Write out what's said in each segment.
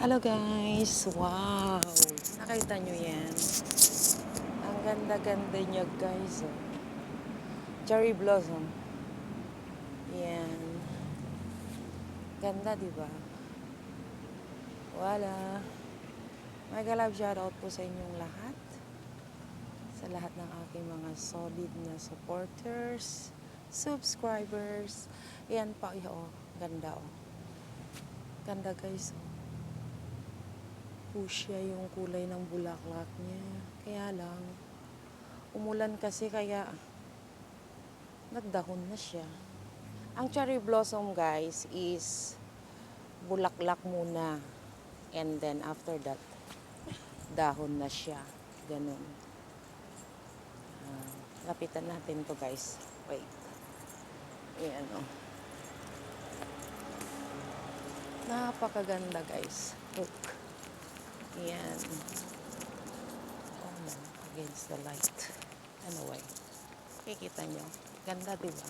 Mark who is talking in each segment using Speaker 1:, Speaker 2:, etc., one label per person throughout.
Speaker 1: Hello guys! Wow! Nakita nyo yan? Ang ganda-ganda niya guys. Oh. Cherry blossom. Yan. Ganda diba? Wala. Mega love shoutout po sa inyong lahat. Sa lahat ng aking mga solid na supporters, subscribers. Yan pa. Oh. Ganda oh. Ganda guys oh. Fuchsia yung kulay ng bulaklak niya. Kaya lang, umulan kasi kaya nagdahon na siya. Ang cherry blossom guys is bulaklak muna. And then after that, dahon na siya. Ganun. Lapitan natin to guys. Wait. Ayan o. Napakaganda guys. Look. Ayan. Oh no. Against the light. Anyway. Kikita nyo. Ganda diba?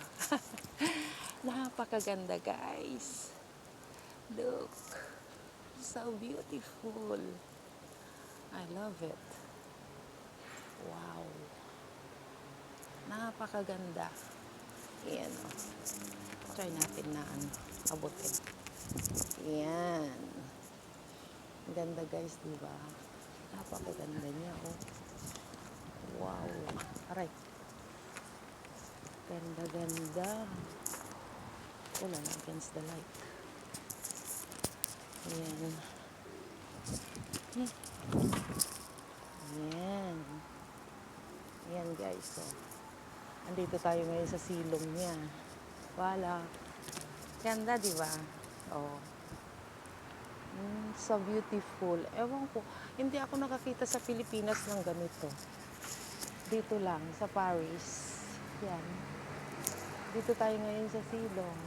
Speaker 1: Napakaganda guys. Look. So beautiful. I love it. Wow. Napakaganda. Ayan o. Try natin na abutin. Ayan. Ganda guys, diba? Napakaganda niya oh. Wow. Aray. Ganda-ganda. Wala na against the light. Ayan. Ayan. Ayan guys. So, andito tayo ngayon sa silong niya. Wala. Ganda, diba? Oh. So beautiful. Ewan ko. Hindi ako nakakita sa Pilipinas ng ganito. Dito lang, sa Paris. Yan. Dito tayo ngayon sa silong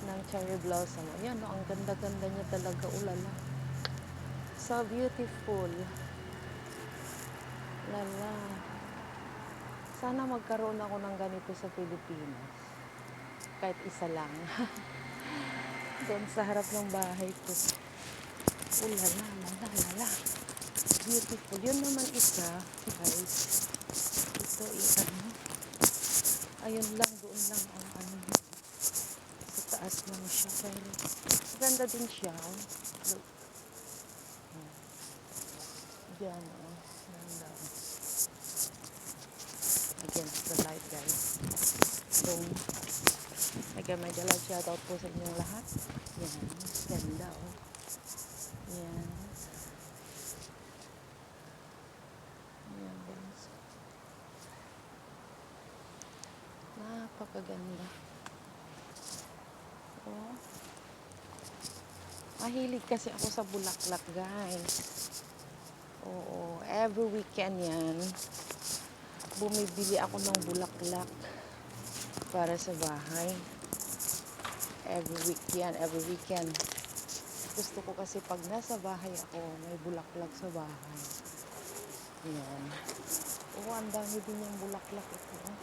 Speaker 1: ng cherry blossom. Ayan, no, ang ganda-ganda niya talaga, ulala. So beautiful. Lala. Sana magkaroon ako ng ganito sa Pilipinas. Kahit isa lang. Doon sa harap ng bahay ko. Ulala, lala. Beautiful. Yun naman isa, guys. Ito, ayun lang, doon lang ang sa taas lang siya. Pero, ganda din siya. Look. Diyan, oh. Ganda. Against the light, guys. So, mega love shoutout po sa inyong lahat. Yan. Ganda, oh. Yan. Yan, guys. Napakaganda. Oh. Mahilig kasi ako sa bulaklak, guys. Oo, every weekend yan. Bumibili ako ng bulaklak para sa bahay. Every weekend. Gusto ko kasi pag nasa bahay ako, may bulaklak sa bahay. Yan. Oo, ang dami din yung bulaklak ito. Oh.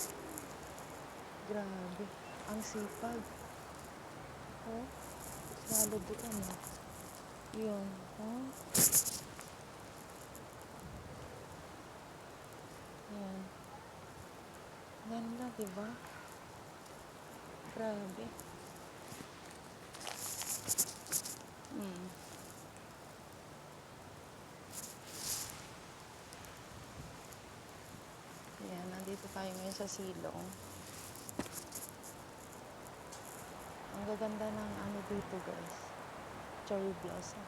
Speaker 1: Grabe. Ang sipag. Oh, lalo doon. Oh. Yun. Oh. Yan. Ganda, diba? Grabe. Yan, nandito tayo ngayon sa silong. Ang gaganda ng ano dito, guys. Cherry blossom.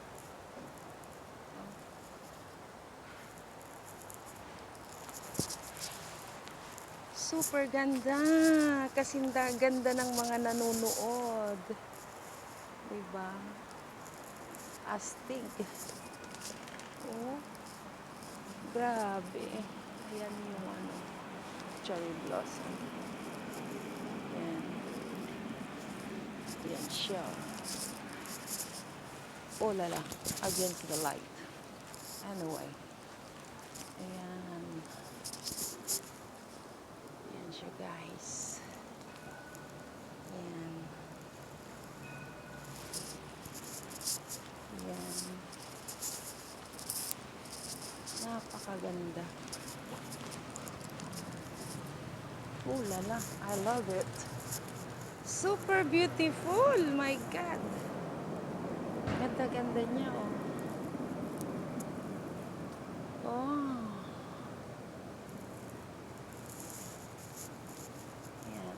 Speaker 1: Super ganda. Kasinda ganda ng mga nanonood. Diba? Astig. Oh. Grabe. Ayan yung ano, cherry blossom. Yan. Yan siya. Oh lala. Against the light. Anyway. Ayan. Yan siya guys. Yan. Napakaganda. Oh lala, I love it. Super beautiful, my God. Ganda-ganda niya, oh. Oh. Ayan.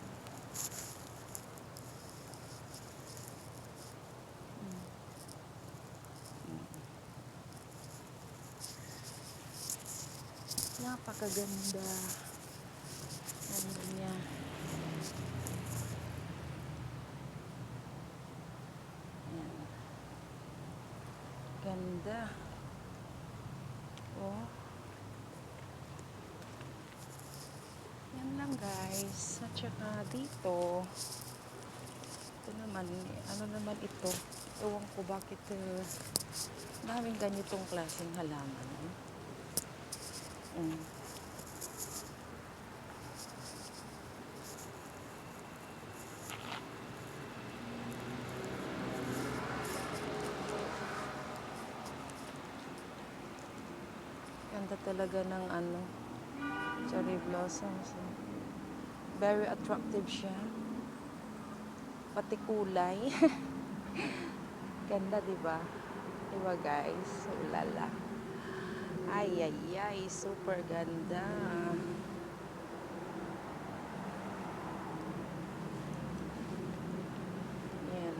Speaker 1: Napakaganda. Ganda niya. Ayan. Ganda. Oh. Yan lang guys. At saka dito, ito naman, ano naman ito? Ewan ko bakit daming ganitong klaseng halaman. Mm. Ganda talaga ng ano, cherry blossoms. Very attractive siya. Pati kulay. Ganda, di ba? Di ba guys? Ulala. Ay, ay, ay. Super ganda. Yan.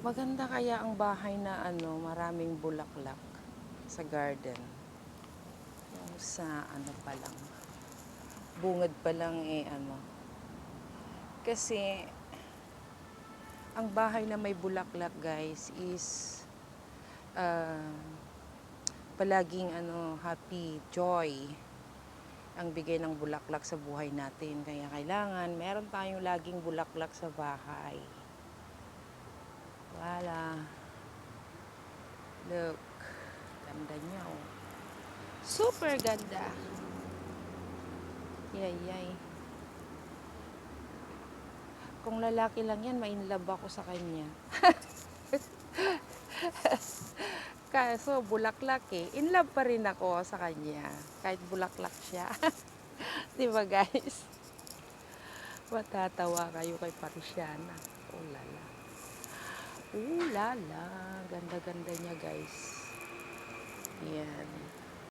Speaker 1: Maganda kaya ang bahay na ano, maraming bulaklak sa garden. Yung sa ano pa lang, bungad pa lang ano. Kasi ang bahay na may bulaklak guys is uh, palaging ano, happy, joy ang bigay ng bulaklak sa buhay natin. Kaya kailangan meron tayong laging bulaklak sa bahay. Wala. Look. Ganda niya, oh. Super ganda. Yay, yay. Kung lalaki lang yan, ma-inlove ako sa kanya. Kaso, bulaklak eh. In love pa rin ako sa kanya. Kahit bulaklak siya. Diba guys? Matatawa kayo kay Parisiana. Oh lala. Oh lala. Ganda-ganda niya guys. Yan.